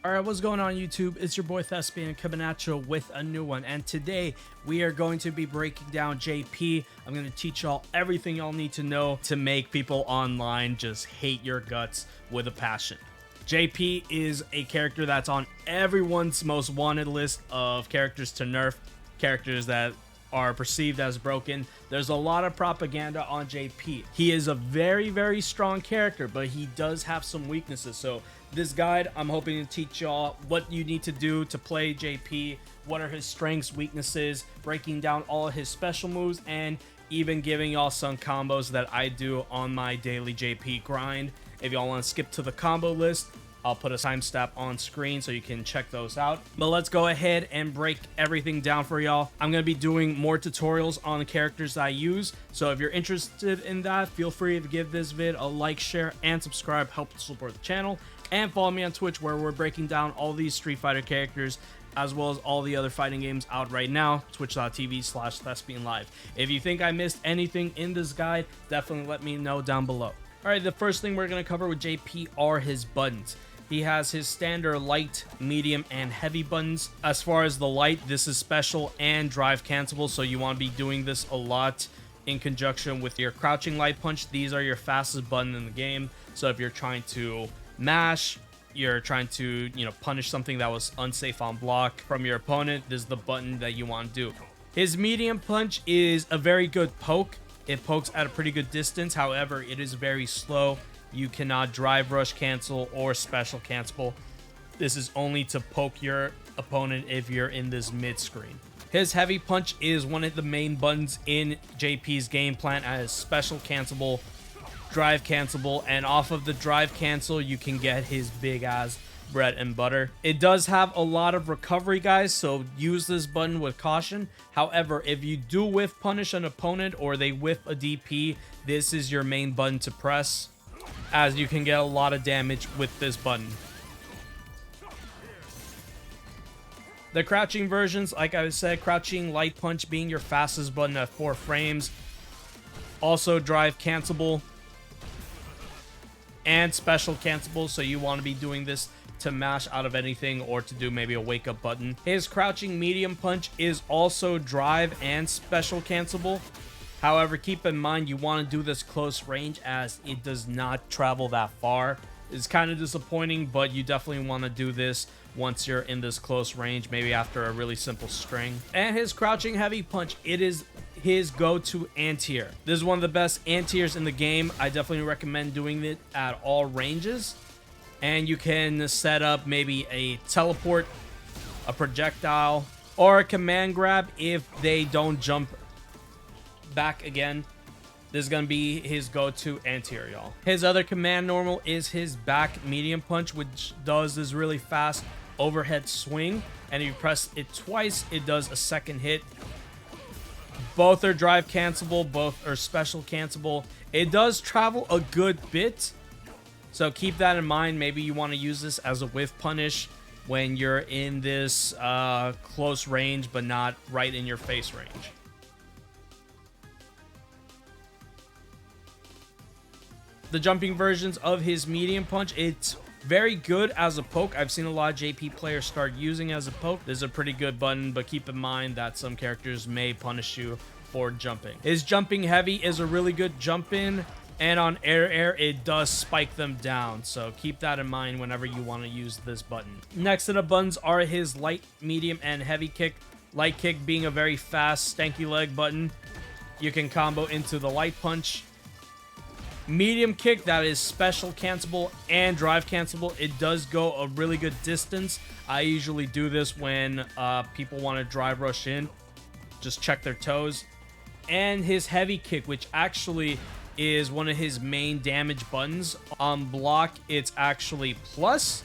Alright, what's going on YouTube? It's your boy Thespian coming at you with a new one, and today we are going to be breaking down JP. I'm going to teach y'all everything y'all need to know to make people online just hate your guts with a passion. JP is a character that's on everyone's most wanted list of characters to nerf, characters that are perceived as broken. There's a lot of propaganda on JP. He is a very, very strong character, but he does have some weaknesses. So this guide, I'm hoping to teach y'all what you need to do to play JP, what are his strengths, weaknesses, breaking down all of his special moves, and even giving y'all some combos that I do on my daily JP grind. If y'all want to skip to the combo list, I'll put a timestamp on screen so you can check those out. But let's go ahead and break everything down for y'all. I'm going to be doing more tutorials on the characters I use. So if you're interested in that, feel free to give this vid a like, share, and subscribe. Help support the channel. And follow me on Twitch, where we're breaking down all these Street Fighter characters, as well as all the other fighting games out right now. Twitch.tv/ThespianLive. If you think I missed anything in this guide, definitely let me know down below. Alright, the first thing we're going to cover with JP are his buttons. He has his standard light, medium, and heavy buttons. As far as the light, this is special and drive cancelable, so you want to be doing this a lot in conjunction with your crouching light punch. These are your fastest button in the game, so if you're trying to mash, you're trying to, punish something that was unsafe on block from your opponent, this is the button that you want to do. His medium punch is a very good poke. It pokes at a pretty good distance, however, it is very slow. You cannot drive rush cancel or special cancel. This is only to poke your opponent if you're in this mid screen. His heavy punch is one of the main buttons in JP's game plan, as special cancelable, drive cancelable, and off of the drive cancel you can get his big ass bread and butter. It does have a lot of recovery, guys, so use this button with caution. However, if you do whiff punish an opponent or they whiff a DP, this is your main button to press, as you can get a lot of damage with this button. The crouching versions, like I said, crouching light punch being your fastest button at 4 frames. Also drive cancelable and special cancelable, so you want to be doing this to mash out of anything or to do maybe a wake up button. His crouching medium punch is also drive and special cancelable. However, keep in mind you want to do this close range, as it does not travel that far. It's kind of disappointing, but you definitely want to do this once you're in this close range, maybe after a really simple string. And his crouching heavy punch, it is his go-to anti-air. This is one of the best anti-airs in the game. I definitely recommend doing it at all ranges. And you can set up maybe a teleport, a projectile, or a command grab if they don't jump back again. This is going to be his go-to anti-air, y'all. His other command normal is his back medium punch, which does this really fast overhead swing, and if you press it twice, it does a second hit. Both are drive cancelable, both are special cancelable. It does travel a good bit, so keep that in mind. Maybe you want to use this as a whiff punish when you're in this close range, but not right in your face range. The jumping versions of his medium punch, it's very good as a poke. I've seen a lot of JP players start using as a poke. This is a pretty good button, but keep in mind that some characters may punish you for jumping. His jumping heavy is a really good jump in, and on air it does spike them down, so keep that in mind whenever you want to use this button. Next to the buttons are his light, medium, and heavy kick. Light kick being a very fast stanky leg button. You can combo into the light punch. Medium kick, that is special cancelable and drive cancelable. It does go a really good distance. I usually do this when people want to drive rush in, just check their toes. And his heavy kick, which actually is one of his main damage buttons. On block, it's actually plus,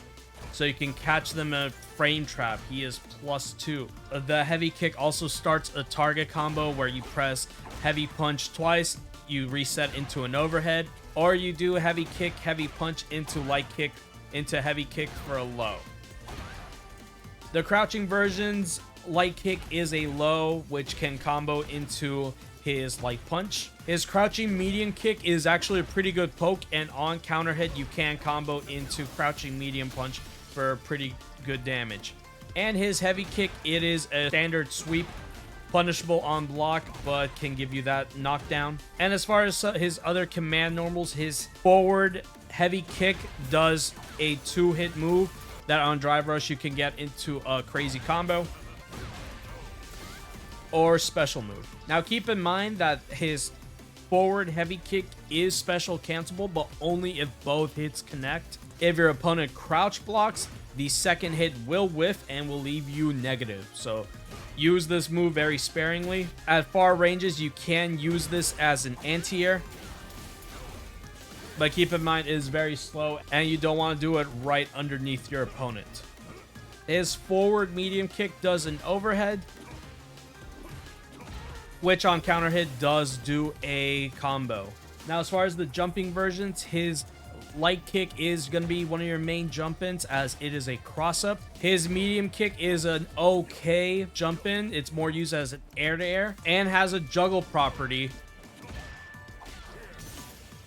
so you can catch them in a frame trap. He is +2. The heavy kick also starts a target combo where you press heavy punch twice, you reset into an overhead, or you do heavy kick, heavy punch into light kick, into heavy kick for a low. The crouching versions light kick is a low, which can combo into his light punch. His crouching medium kick is actually a pretty good poke, and on counter hit you can combo into crouching medium punch for pretty good damage. And his heavy kick, it is a standard sweep, punishable on block, but can give you that knockdown. And as far as his other command normals, his forward heavy kick does a 2-hit move that on drive rush you can get into a crazy combo or special move. Now keep in mind that his forward heavy kick is special cancelable, but only if both hits connect. If your opponent crouch blocks, the second hit will whiff and will leave you negative. So use this move very sparingly. At far ranges, you can use this as an anti-air, but keep in mind it is very slow and you don't want to do it right underneath your opponent. His forward medium kick does an overhead, which on counter hit does do a combo. Now as far as the jumping versions, his light kick is going to be one of your main jump ins as it is a cross up. His medium kick is an okay jump in. It's more used as an air to air and has a juggle property,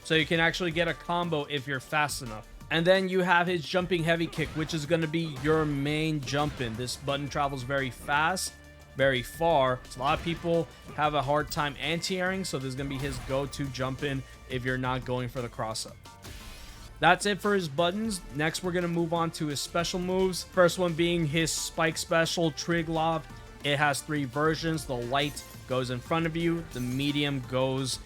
so you can actually get a combo if you're fast enough. And then you have his jumping heavy kick, which is going to be your main jump in. This button travels very fast, very far. So a lot of people have a hard time anti-airing, so this is going to be his go-to jump in if you're not going for the cross up. That's it for his buttons. Next, we're going to move on to his special moves. First one being his spike special, Trig Lob. It has 3 versions. The light goes in front of you, the medium goes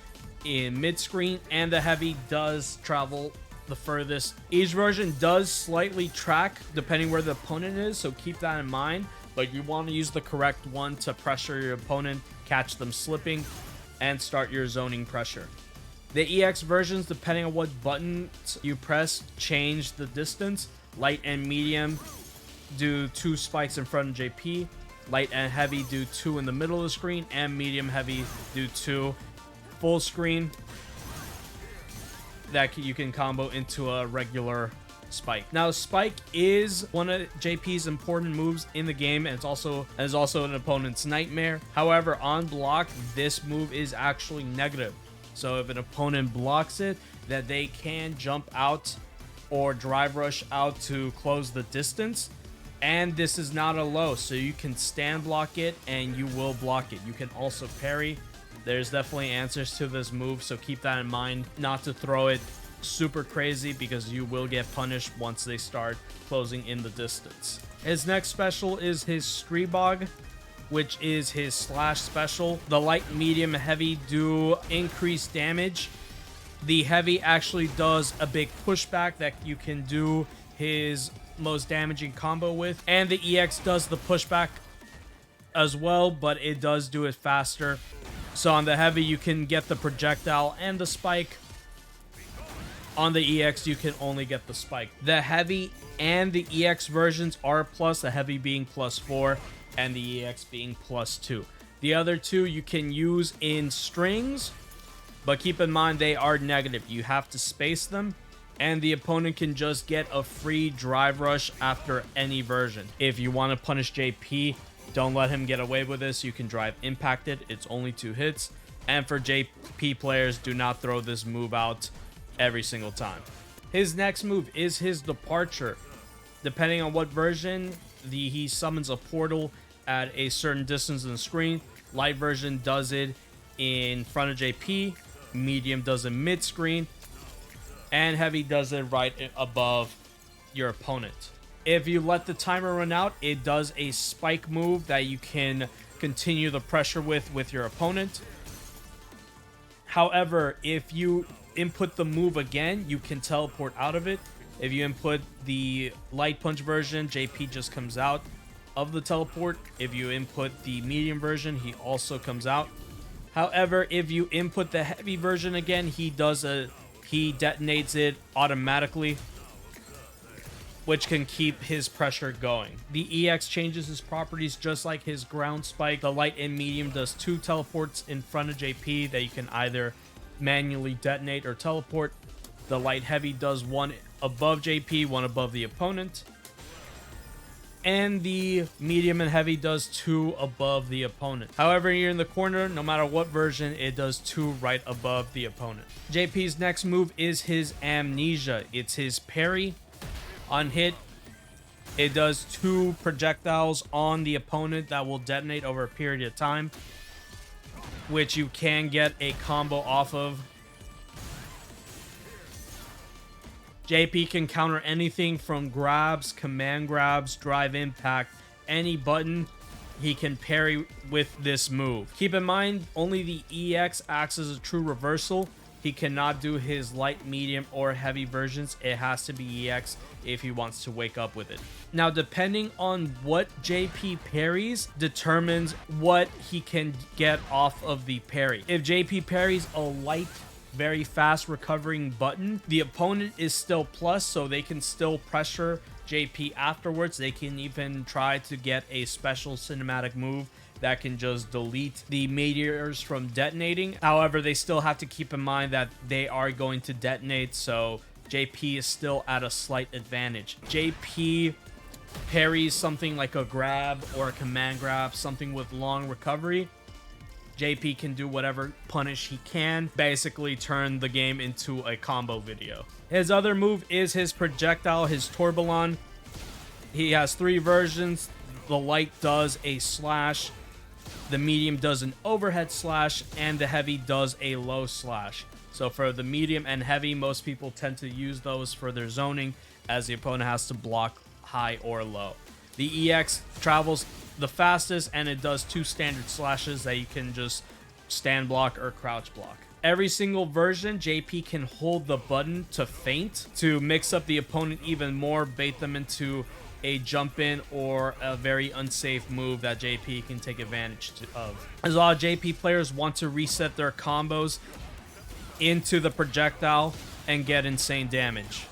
in mid-screen, and the heavy does travel the furthest. Each version does slightly track depending where the opponent is, so keep that in mind. But you want to use the correct one to pressure your opponent, catch them slipping, and start your zoning pressure. The EX versions, depending on what button you press, change the distance. Light and medium do 2 spikes in front of JP. Light and heavy do 2 in the middle of the screen, and medium heavy do 2 full screen that you can combo into a regular spike. Now spike is one of JP's important moves in the game, and it's also an opponent's nightmare. However, on block, this move is actually negative. So if an opponent blocks it, that they can jump out or drive rush out to close the distance. And this is not a low, so you can stand block it and you will block it. You can also parry. There's definitely answers to this move, so keep that in mind. Not to throw it super crazy because you will get punished once they start closing in the distance. His next special is his Streebog, which is his slash special. The light, medium, heavy do increase damage. The heavy actually does a big pushback that you can do his most damaging combo with. And the EX does the pushback as well, but it does do it faster. So on the heavy, you can get the projectile and the spike. On the EX, you can only get the spike. The heavy and the EX versions are plus, the heavy being +4 and the EX being +2. The other 2 you can use in strings, but keep in mind they are negative. You have to space them, and the opponent can just get a free drive rush after any version. If you want to punish JP, don't let him get away with this. You can drive impacted. It's only 2 hits. And for JP players, do not throw this move out every single time. His next move is his departure. Depending on what version, he summons a portal at a certain distance in the screen. Light version does it in front of JP. Medium does it mid-screen. And heavy does it right above your opponent. If you let the timer run out, it does a spike move that you can continue the pressure with your opponent. However, if you input the move again, you can teleport out of it. If you input the light punch version, JP just comes out of the teleport. If you input the medium version, he also comes out. However, if you input the heavy version again, he detonates it automatically, which can keep his pressure going. The EX changes his properties just like his ground spike. The light and medium does 2 teleports in front of JP that you can either manually detonate or teleport. The light heavy does 1 above JP, 1 above the opponent. and the medium and heavy does 2 above the opponent. However, you're in the corner, no matter what version, it does 2 right above the opponent. JP's next move is his Amnesia. It's his parry. On hit, it does 2 projectiles on the opponent that will detonate over a period of time, which you can get a combo off of. JP can counter anything from grabs, command grabs, drive impact, any button he can parry with this move. Keep in mind, only the EX acts as a true reversal. He cannot do his light, medium, or heavy versions. It has to be EX if he wants to wake up with it. Now, depending on what JP parries determines what he can get off of the parry. If JP parries a light, very fast recovering button, the opponent is still plus, so they can still pressure JP afterwards. They can even try to get a special cinematic move that can just delete the meteors from detonating. However, they still have to keep in mind that they are going to detonate, so JP is still at a slight advantage. JP parries something like a grab or a command grab, something with long recovery. JP can do whatever punish he can, basically turn the game into a combo video. His other move is his projectile, his Tourbillon. He has 3 versions. The light does a slash, the medium does an overhead slash, and the heavy does a low slash. So for the medium and heavy, most people tend to use those for their zoning, as the opponent has to block high or low. The EX travels the fastest, and it does 2 standard slashes that you can just stand block or crouch block. Every single version, JP can hold the button to feint to mix up the opponent even more, bait them into a jump in or a very unsafe move that JP can take advantage of. As a lot of JP players want to reset their combos into the projectile and get insane damage.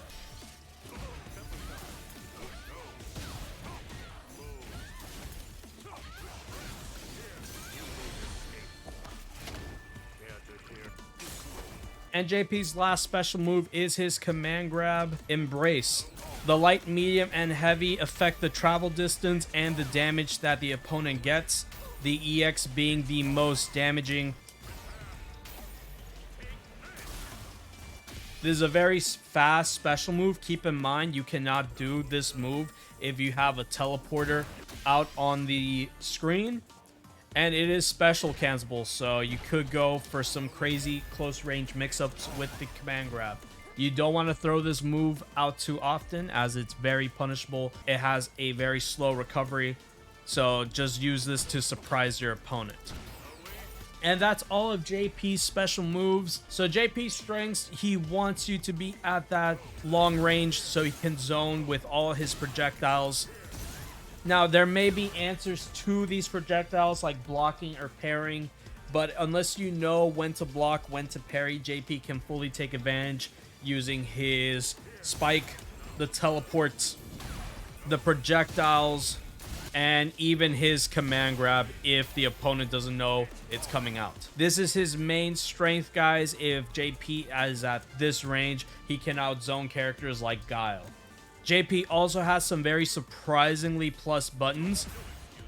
And JP's last special move is his command grab, Embrace. The light, medium, and heavy affect the travel distance and the damage that the opponent gets, the EX being the most damaging. This is a very fast special move. Keep in mind, you cannot do this move if you have a teleporter out on the screen. And it is special cancelable, so you could go for some crazy close range mix-ups with the command grab. You don't want to throw this move out too often, as it's very punishable. It has a very slow recovery, so just use this to surprise your opponent. And that's all of JP's special moves. So JP's strengths, he wants you to be at that long range so he can zone with all his projectiles. Now, there may be answers to these projectiles, like blocking or parrying, but unless you know when to block, when to parry, JP can fully take advantage using his spike, the teleports, the projectiles, and even his command grab if the opponent doesn't know it's coming out. This is his main strength, guys. If JP is at this range, he can outzone characters like Guile. JP also has some very surprisingly plus buttons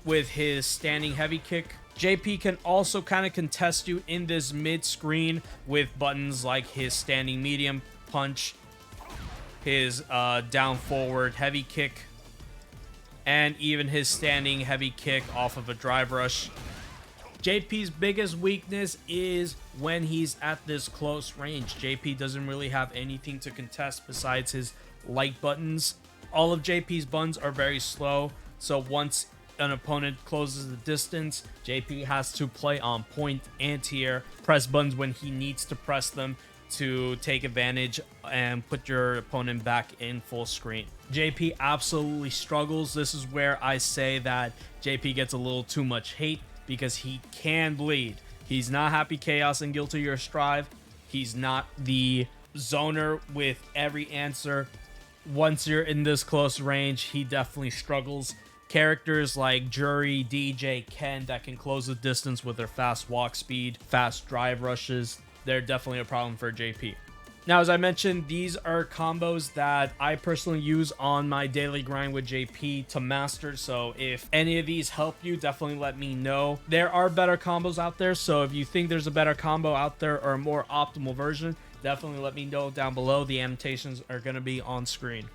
with his standing heavy kick. JP can also kind of contest you in this mid screen with buttons like his standing medium punch, his down forward heavy kick, and even his standing heavy kick off of a drive rush. JP's biggest weakness is when he's at this close range. JP doesn't really have anything to contest besides his light buttons. All of JP's buttons are very slow, so once an opponent closes the distance, JP has to play on point, anti-air, press buttons when he needs to press them to take advantage and put your opponent back in full screen. JP absolutely struggles. This is where I say that JP gets a little too much hate because he can bleed. He's not Happy Chaos and Guilty Gear Strive. He's not the zoner with every answer. Once you're in this close range, he definitely struggles. Characters like Jury, DJ, Ken that can close the distance with their fast walk speed, fast drive rushes, they're definitely a problem for JP. Now, as I mentioned, these are combos that I personally use on my daily grind with JP to master. So if any of these help you, definitely let me know. There are better combos out there. So if you think there's a better combo out there or a more optimal version, definitely let me know down below. The annotations are going to be on screen.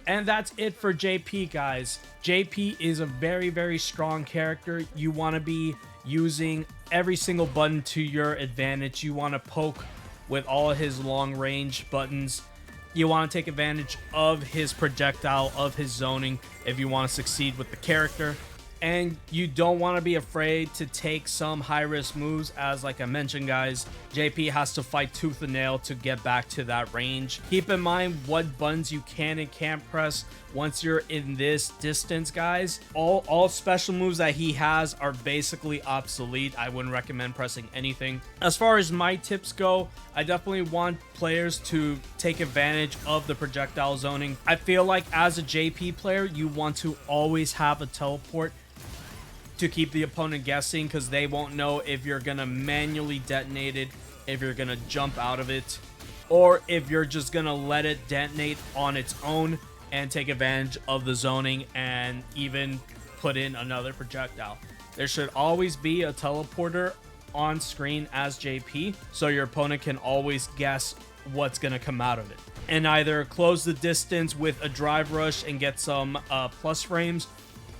And that's it for JP, guys. JP is a very, very strong character. You want to be using every single button to your advantage. You want to poke with all his long range buttons. You want to take advantage of his projectile, of his zoning, if you want to succeed with the character. And you don't want to be afraid to take some high-risk moves, as like I mentioned, guys, JP has to fight tooth and nail to get back to that range. Keep in mind what buttons you can and can't press once you're in this distance, guys. All special moves that he has are basically obsolete. I wouldn't recommend pressing anything. As far as my tips go, I definitely want players to take advantage of the projectile zoning. I feel like as a JP player, you want to always have a teleport to keep the opponent guessing, because they won't know if you're gonna manually detonate it, if you're gonna jump out of it, or if you're just gonna let it detonate on its own and take advantage of the zoning and even put in another projectile. There should always be a teleporter on screen as JP, so your opponent can always guess what's gonna come out of it, and either close the distance with a drive rush and get some plus frames,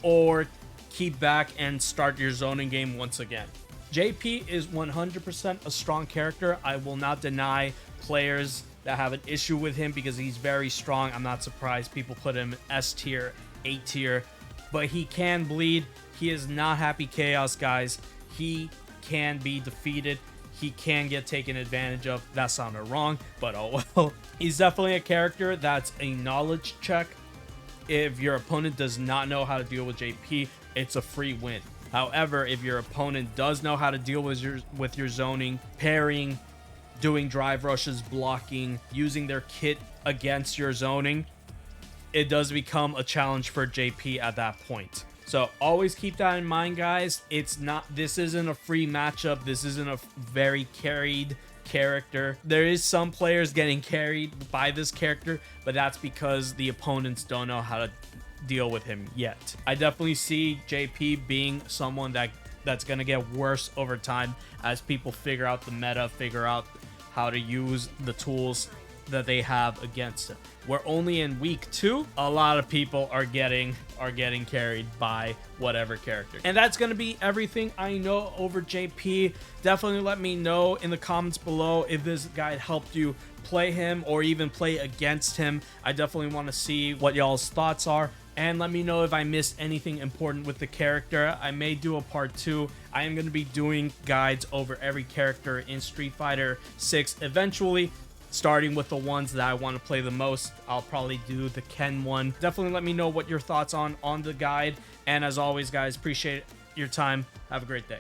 or keep back and start your zoning game once again. JP is 100% a strong character. I will not deny players that have an issue with him because he's very strong. I'm not surprised people put him S tier, A tier, but he can bleed. He is not happy chaos, guys. He can be defeated. he can get taken advantage of. That sounded wrong, but oh well. He's definitely a character that's a knowledge check. If your opponent does not know how to deal with JP, it's a free win. However, if your opponent does know how to deal with your zoning, parrying, doing drive rushes, blocking, using their kit against your zoning, it does become a challenge for JP at that point. So always keep that in mind, guys. This isn't a free matchup. This isn't a very carried character. There is some players getting carried by this character, but that's because the opponents don't know how to deal with him yet. I definitely see JP being someone that's gonna get worse over time as people figure out the meta, figure out how to use the tools that they have against him. We're only in week 2. A lot of people are getting carried by whatever character. And that's going to be everything I know over JP. Definitely let me know in the comments below if this guide helped you play him or even play against him. I definitely want to see what y'all's thoughts are. And let me know if I missed anything important with the character. I may do a part 2. I am going to be doing guides over every character in Street Fighter 6 eventually, starting with the ones that I want to play the most. I'll probably do the Ken one. Definitely let me know what your thoughts on the guide. And as always, guys, appreciate your time. Have a great day.